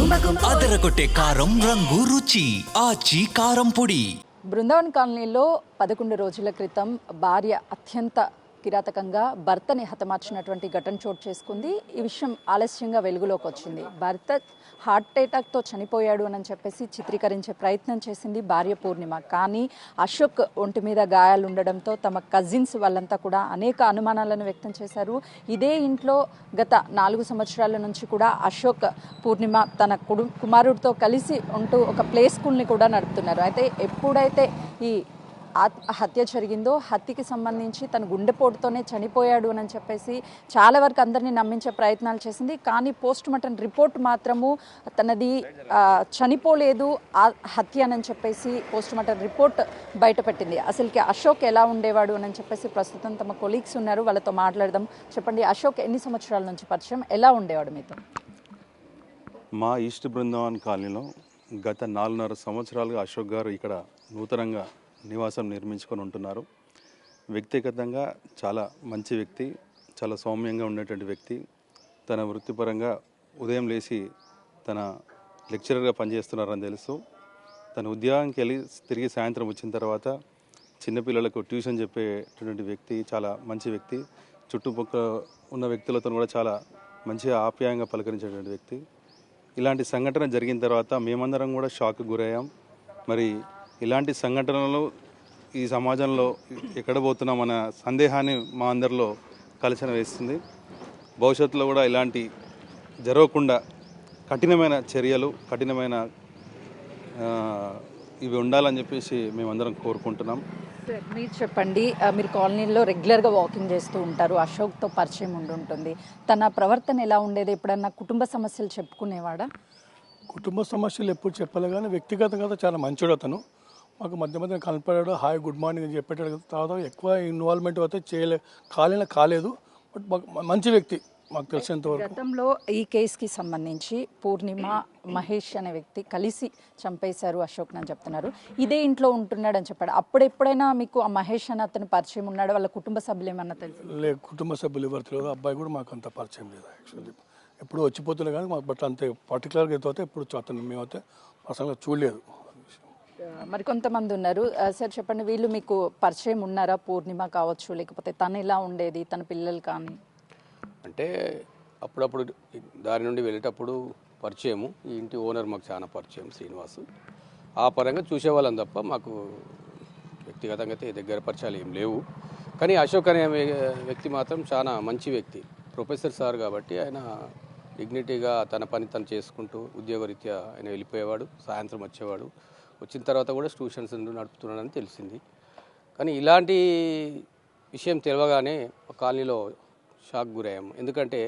అదరగొట్టే కారం రంగు రుచి ఆచి కారం పొడి. బృందావన్ కాలనీలో 11 రోజుల క్రితం భార్య అత్యంత కిరాతకంగా భర్తని హతమార్చినటువంటి ఘటన చోటు చేసుకుంది. ఈ విషయం ఆలస్యంగా వెలుగులోకి వచ్చింది. భర్త హార్ట్ అటాక్తో చనిపోయాడు అని చెప్పేసి చిత్రీకరించే ప్రయత్నం చేసింది భార్య పూర్ణిమ. కానీ అశోక్ ఒంటి మీద గాయాలు ఉండడంతో తమ కజిన్స్ వాళ్ళంతా కూడా అనేక అనుమానాలను వ్యక్తం చేశారు. ఇదే ఇంట్లో గత 4 సంవత్సరాల నుంచి కూడా అశోక్ పూర్ణిమ తన కుమారుడితో కలిసి ఉంటూ ఒక ప్లే స్కూల్ని కూడా నడుపుతున్నారు. అయితే ఎప్పుడైతే ఈ హత్య జరిగిందో హత్యకి సంబంధించి తను గుండెపోటుతోనే చనిపోయాడు అని చెప్పేసి చాలా వరకు అందరినీ నమ్మించే ప్రయత్నాలు చేసింది. కానీ పోస్ట్ మార్టం రిపోర్ట్ మాత్రము తనది చనిపోలేదు ఆ హత్య అని చెప్పేసి పోస్ట్ మార్టం రిపోర్ట్ బయటపెట్టింది. అసలుకి అశోక్ ఎలా ఉండేవాడు అని చెప్పేసి ప్రస్తుతం తమ కొలీగ్స్ ఉన్నారు, వాళ్ళతో మాట్లాడదాం. చెప్పండి, అశోక్ ఎన్ని సంవత్సరాల నుంచి పరిచయం, ఎలా ఉండేవాడు మీతో? మా ఈస్ట్ బృందావన్ కాలనీలో గత 4.5 సంవత్సరాలుగా అశోక్ గారు ఇక్కడ నూతనంగా నివాసం నిర్మించుకొని ఉంటున్నారు. వ్యక్తిగతంగా చాలా మంచి వ్యక్తి, చాలా సౌమ్యంగా ఉండేటువంటి వ్యక్తి. తన వృత్తిపరంగా ఉదయం లేచి తన లెక్చరర్గా పనిచేస్తున్నారని తెలుసు. తన ఉద్యోగానికి వెళ్ళి తిరిగి సాయంత్రం వచ్చిన తర్వాత చిన్నపిల్లలకు ట్యూషన్ చెప్పేటువంటి వ్యక్తి, చాలా మంచి వ్యక్తి. చుట్టుపక్కల ఉన్న వ్యక్తులతో కూడా చాలా మంచిగా ఆప్యాయంగా పలకరించేటువంటి వ్యక్తి. ఇలాంటి సంఘటన జరిగిన తర్వాత మేమందరం కూడా షాక్కి గురయ్యాం. మరి ఇలాంటి సంఘటనలు ఈ సమాజంలో ఎక్కడ పోతున్నామన్న సందేహాన్ని మా అందరిలో కలచన వేస్తుంది. భవిష్యత్తులో కూడా ఇలాంటి జరగకుండా కఠినమైన చర్యలు, కఠినమైన ఇవి ఉండాలని చెప్పేసి మేమందరం కోరుకుంటున్నాం. మీరు చెప్పండి, మీరు కాలనీలో రెగ్యులర్గా వాకింగ్ చేస్తూ ఉంటారు, అశోక్తో పరిచయం ఉంటుంది. తన ప్రవర్తన ఎలా ఉండేది? ఎప్పుడన్నా కుటుంబ సమస్యలు చెప్పుకునేవాడా? కుటుంబ సమస్యలు ఎప్పుడు చెప్పలే, కానీ వ్యక్తిగతంగా చాలా మంచివాడు అతను. మాకు మధ్య మధ్య కనపడాడు, హాయ్ గుడ్ మార్నింగ్ అని చెప్పేటాడు కదా. తర్వాత ఎక్కువ ఇన్వాల్వ్మెంట్ అయితే కాలేదు. బట్ మంచి వ్యక్తి మాకు తెలిసినంతవరకు. గతంలో ఈ కేసుకి సంబంధించి పూర్ణిమ, మహేష్ అనే వ్యక్తి కలిసి చంపేశారు అశోక్ అని చెప్తున్నారు. ఇదే ఇంట్లో ఉంటున్నాడు అని చెప్పాడు. అప్పుడెప్పుడైనా మీకు ఆ మహేష్ అని అతను పరిచయం ఉన్నాడు? వాళ్ళ కుటుంబ సభ్యులు ఏమన్నా తెలుసు? లేదు, కుటుంబ సభ్యులు ఎవరు తెలియదు. అబ్బాయి కూడా మాకు అంత పరిచయం లేదు యాక్చువల్లీ. ఎప్పుడు వచ్చిపోతున్నాయి కానీ మాకు బట్ అంతే పర్టికులర్గా అయితే ఎప్పుడు అతను మేమైతే పర్సనల్గా చూడలేదు. మరి కొంతమంది ఉన్నారు సార్, చెప్పండి, వీళ్ళు మీకు పరిచయం ఉన్నారా? పూర్ణిమ కావచ్చు, లేకపోతే తను ఎలా ఉండేది, తన పిల్లలు కానీ? అంటే అప్పుడప్పుడు దారి నుండి వెళ్ళేటప్పుడు పరిచయము. ఈ ఇంటి ఓనర్ మాకు చాలా పరిచయం, శ్రీనివాసు. ఆ పరంగా చూసేవాళ్ళం తప్ప మాకు వ్యక్తిగతంగా అయితే దగ్గర పరిచయాలు ఏం లేవు. కానీ అశోక్ అనే వ్యక్తి మాత్రం చాలా మంచి వ్యక్తి. ప్రొఫెసర్ సార్ కాబట్టి ఆయన డిగ్నిటీగా తన పని తను చేసుకుంటూ ఉద్యోగరీత్యా ఆయన వెళ్ళిపోయేవాడు, సాయంత్రం వచ్చేవాడు. వచ్చిన తర్వాత కూడా ట్యూషన్స్ నడుపుతున్నాడని తెలిసింది. కానీ ఇలాంటి విషయం తెలియగానే కాలనీలో షాక్ గురయ్యాము. ఎందుకంటే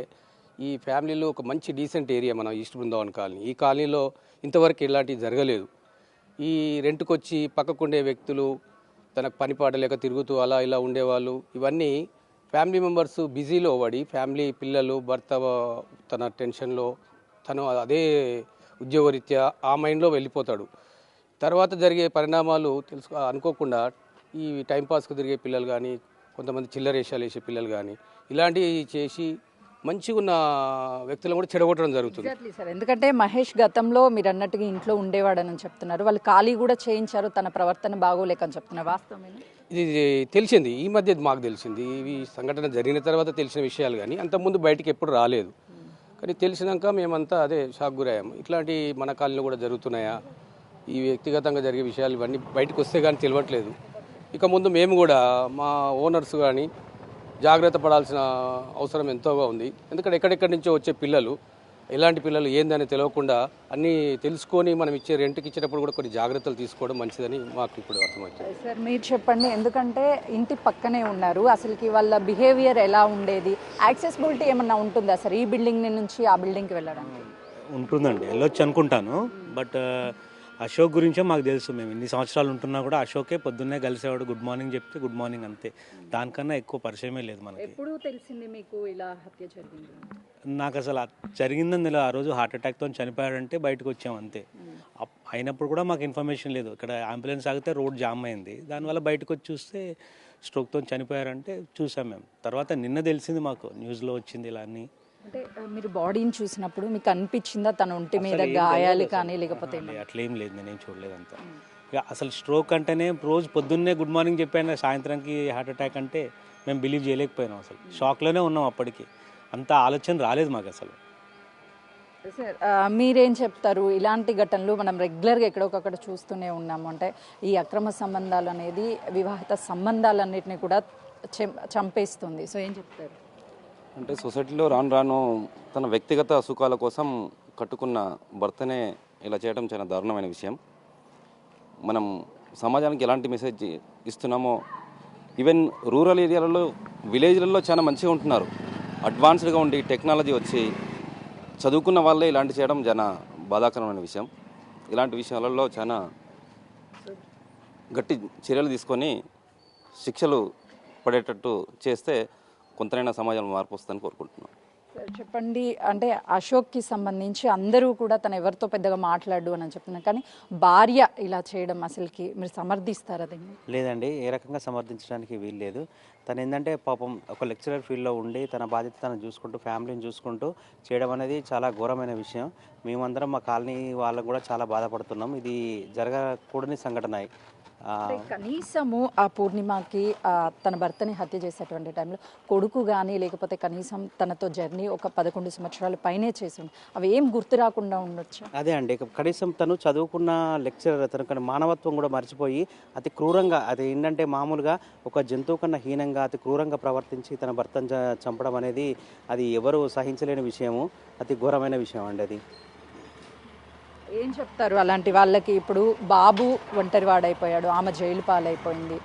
ఈ ఫ్యామిలీలో ఒక మంచి డీసెంట్ ఏరియా మన ఈస్ట్ బృందావన్ కాలనీ. ఈ కాలనీలో ఇంతవరకు ఇలాంటివి జరగలేదు. ఈ రెంట్కి వచ్చి పక్కకుండే వ్యక్తులు తనకు పనిపాట లేక తిరుగుతూ అలా ఇలా ఉండేవాళ్ళు. ఇవన్నీ ఫ్యామిలీ మెంబర్స్ బిజీలో పడి, ఫ్యామిలీ పిల్లలు, భర్త తన టెన్షన్లో తను అదే ఉద్యోగరీత్యా ఆ మైండ్లో వెళ్ళిపోతాడు. తర్వాత జరిగే పరిణామాలు అనుకోకుండా ఈ టైంపాస్కి తిరిగే పిల్లలు కానీ, కొంతమంది చిల్లరేషాలు వేసే పిల్లలు కానీ ఇలాంటివి చేసి మంచిగా ఉన్న వ్యక్తులను కూడా చెడగొట్టడం జరుగుతుంది. సార్, ఎందుకంటే మహేష్ గతంలో మీరు అన్నట్టుగా ఇంట్లో ఉండేవాడని చెప్తున్నారు. వాళ్ళు ఖాళీ కూడా చేయించారు, తన ప్రవర్తన బాగోలేకని చెప్తున్నారు. వాస్తవమేనా? ఇది తెలిసింది, ఈ మధ్య మాకు తెలిసింది. ఇవి సంఘటన జరిగిన తర్వాత తెలిసిన విషయాలు, కానీ అంతకుముందు బయటికి ఎప్పుడు రాలేదు. కానీ తెలిసినాక మేమంతా అదే షాక్ గురయ్యాము. ఇట్లాంటి మన కాలనీలో కూడా జరుగుతున్నాయా? ఈ వ్యక్తిగతంగా జరిగే విషయాలు ఇవన్నీ బయటకు వస్తే కానీ తెలియట్లేదు. ఇక ముందు మేము కూడా మా ఓనర్స్ కానీ జాగ్రత్త పడాల్సిన అవసరం ఎంతోగా ఉంది. ఎందుకంటే ఎక్కడెక్కడి నుంచో వచ్చే పిల్లలు, ఎలాంటి పిల్లలు ఏందని తెలియకుండా అన్నీ తెలుసుకొని మనం ఇచ్చే రెంట్కి ఇచ్చేటప్పుడు కూడా కొన్ని జాగ్రత్తలు తీసుకోవడం మంచిదని మాకు ఇప్పుడు అర్థమవుతుంది. సార్, మీరు చెప్పండి, ఎందుకంటే ఇంటి పక్కనే ఉన్నారు, అసలుకి వాళ్ళ బిహేవియర్ ఎలా ఉండేది? యాక్సెసిబిలిటీ ఏమన్నా ఉంటుందా సార్ ఈ బిల్డింగ్ నుంచి ఆ బిల్డింగ్కి వెళ్ళడానికి? ఉంటుందండి, వెళ్ళొచ్చు అనుకుంటాను. బట్ అశోక్ గురించే మాకు తెలుసు. మేము ఇన్ని సంవత్సరాలు ఉంటున్నా కూడా అశోకే పొద్దున్నే కలిసేవాడు, గుడ్ మార్నింగ్ చెప్తే గుడ్ మార్నింగ్ అంతే. దానికన్నా ఎక్కువ పరిచయమే లేదు మనకి. ఎప్పుడు తెలిసింది మీకు ఇలా హత్య జరిగింది? నాకు అసలు జరిగిందని తెలియదు. ఆ రోజు హార్ట్ అటాక్తో చనిపోయాడంటే బయటకు వచ్చాం అంతే. అయినప్పుడు కూడా మాకు ఇన్ఫర్మేషన్ లేదు. ఇక్కడ అంబులెన్స్ ఆగితే రోడ్ జామ్ అయింది, దానివల్ల బయటకు వచ్చి చూస్తే స్ట్రోక్తో చనిపోయారంటే చూసాం మేము. తర్వాత నిన్న తెలిసింది మాకు, న్యూస్లో వచ్చింది ఇలా అని. అంటే మీరు బాడీని చూసినప్పుడు మీకు అనిపించిందా తన ఒంటి మీద అసలు ఏం గాయాలు తెలియదు కానీ అసలు. లేకపోతే ఆహా, ఏమన్నా? అట్లేం లేదు, నేనేం చూడలేదు అంతా. ఇక అసలు స్ట్రోక్ అంటేనే రోజు పొద్దున్నే గుడ్ మార్నింగ్ చెప్పాను, సాయంత్రానికి హార్ట్ అటాక్ అంటే మేము బిలీవ్ చేయలేకపోయినాం. అసలు షాక్లోనే ఉన్నాం అప్పటికి. అంత ఆలోచన రాలేదు మాకు అసలు. సార్ మీరేం చెప్తారు? ఇలాంటి ఘటనలు మనం రెగ్యులర్గా ఎక్కడొకక్కడ చూస్తూనే ఉన్నాము. అంటే ఈ అక్రమ సంబంధాలు అనేది వివాహిత సంబంధాలన్నిటిని కూడా చంపేస్తుంది. సో ఏం చెప్తారు? అంటే సొసైటీలో రాను రాను తన వ్యక్తిగత సుఖాల కోసం కట్టుకున్న భర్తనే ఇలా చేయడం చాలా దారుణమైన విషయం. మనం సమాజానికి ఎలాంటి మెసేజ్ ఇస్తున్నామో, ఈవెన్ రూరల్ ఏరియాలలో విలేజ్లలో చాలా మంచిగా ఉంటున్నారు. అడ్వాన్స్డ్గా ఉండి టెక్నాలజీ వచ్చి చదువుకున్న వాళ్ళే ఇలాంటి చేయడం చాలా బాధాకరమైన విషయం. ఇలాంటి విషయాలలో చాలా గట్టి చర్యలు తీసుకొని శిక్షలు పడేటట్టు చేస్తే కొంతైనా సమాజంలో మార్పు వస్తుందని కోరుకుంటున్నాం. సార్ చెప్పండి, అంటే అశోక్కి సంబంధించి అందరూ కూడా తను ఎవరితో పెద్దగా మాట్లాడు అని చెప్తున్నారు, కానీ భార్య ఇలా చేయడం అసలుకి మీరు సమర్థిస్తారా దీన్ని? లేదండి, ఏ రకంగా సమర్థించడానికి వీలు లేదు. తను ఏంటంటే పాపం ఒక లెక్చరర్ ఫీల్డ్లో ఉండి తన బాధ్యత తను చూసుకుంటూ ఫ్యామిలీని చూసుకుంటూ చేయడం అనేది చాలా ఘోరమైన విషయం. మేమందరం మా కాలనీ వాళ్ళకు కూడా చాలా బాధపడుతున్నాం. ఇది జరగకూడని సంఘటన. అంటే కనీసము ఆ పూర్ణిమకి తన భర్తని హత్య చేసేటువంటి టైంలో కొడుకు కానీ లేకపోతే కనీసం తనతో జర్నీ ఒక 11 సంవత్సరాల పైనే చేసి అవి ఏం గుర్తు రాకుండా ఉండొచ్చు. అదే అండి, కనీసం తను చదువుకున్న లెక్చరర్, తన మానవత్వం కూడా మర్చిపోయి అతి క్రూరంగా, అది ఏంటంటే మామూలుగా ఒక జంతువు కన్నా హీనంగా అతి క్రూరంగా ప్రవర్తించి తన భర్తను చంపడం అనేది అది ఎవరు సహించలేని విషయము, అతి ఘోరమైన విషయం అండి అది. ఏం చెప్తారు అలాంటి వాళ్ళకి? ఇప్పుడు బాబు ఒంటరివాడైపోయాడు, ఆమె జైలు పాలైపోయింది,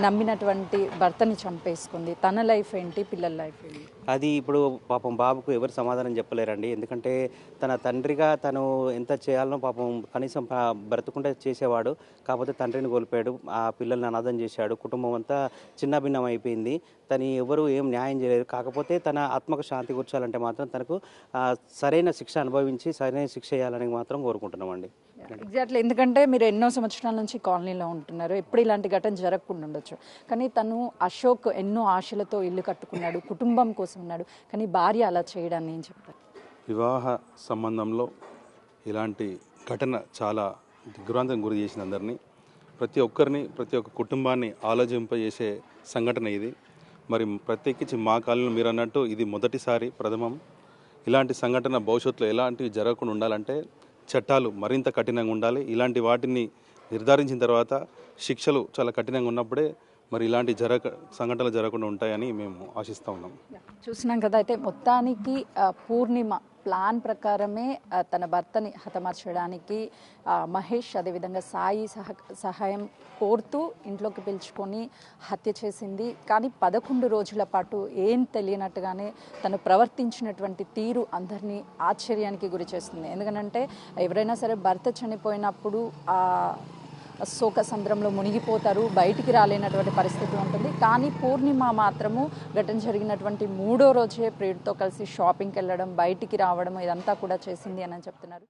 నమ్మినటువంటి భర్తని చంపేసుకుంది, తన లైఫ్ ఏంటి, పిల్లల లైఫ్ ఏంటి? అది ఇప్పుడు పాపం బాబుకు ఎవరు సమాధానం చెప్పలేరండి. ఎందుకంటే తన తండ్రిగా తను ఎంత చేయాలనో పాపం కనీసం బ్రతుకుంటే చేసేవాడు. కాకపోతే తండ్రిని కోల్పోయాడు, ఆ పిల్లల్ని అనాథం చేశాడు, కుటుంబం అంతా చిన్నభిన్నం అయిపోయింది. తను ఎవరు ఏం న్యాయం చేయలేదు. కాకపోతే తన ఆత్మకు శాంతి కూర్చోాలంటే మాత్రం తనకు సరైన శిక్ష అనుభవించి సరైన శిక్ష చేయాలని మాత్రం కోరుకుంటున్నామండి. ఎగ్జాక్ట్లీ, ఎందుకంటే మీరు ఎన్నో సంవత్సరాల నుంచి కాలనీలో ఉంటున్నారు, ఎప్పుడు ఇలాంటి ఘటన జరగకుండా ఉండొచ్చు. కానీ తను అశోక్ ఎన్నో ఆశలతో ఇల్లు కట్టుకున్నాడు, కుటుంబం కోసం ఉన్నాడు, కానీ భార్య అలా చేయడాన్ని ఏం చెప్తారు? వివాహ సంబంధంలో ఇలాంటి ఘటన చాలా దిగ్భ్రాంతం గురి చేసిన అందరినీ, ప్రతి ఒక్కరిని, ప్రతి ఒక్క కుటుంబాన్ని ఆలోచింపజేసే సంఘటన ఇది. మరి ప్రత్యేకించి మా కాలంలో మీరు అన్నట్టు ఇది మొదటిసారి, ప్రథమం. ఇలాంటి సంఘటన భవిష్యత్తులో ఎలాంటివి జరగకుండా ఉండాలంటే చట్టాలు మరింత కఠినంగా ఉండాలి. ఇలాంటి వాటిని నిర్ధారించిన తర్వాత శిక్షలు చాలా కఠినంగా ఉన్నప్పుడే మరి ఇలాంటి సంఘటనలు జరగకుండా ఉంటాయని మేము ఆశిస్తూ ఉన్నాం. చూసినాం కదా, అయితే మొత్తానికి పూర్ణిమ ప్లాన్ ప్రకారమే తన భర్తని హతమార్చడానికి మహేష్ అదేవిధంగా సాయి సహాయం కోరుతూ ఇంట్లోకి పిలుచుకొని హత్య చేసింది. కానీ 11 రోజుల పాటు ఏం తెలియనట్టుగానే తను ప్రవర్తించినటువంటి తీరు అందరినీ ఆశ్చర్యానికి గురి చేస్తుంది. ఎందుకంటే ఎవరైనా సరే భర్త చనిపోయినప్పుడు శోక సంద్రంలో మునిగిపోతారు, బయటికి రాలేనటువంటి పరిస్థితి ఉంటుంది. కానీ పూర్ణిమ మాత్రము ఘటన జరిగినటువంటి 3వ రోజే ప్రియుడితో కలిసి షాపింగ్కి వెళ్ళడం, బయటికి రావడం ఇదంతా కూడా చేసింది అని చెప్తున్నారు.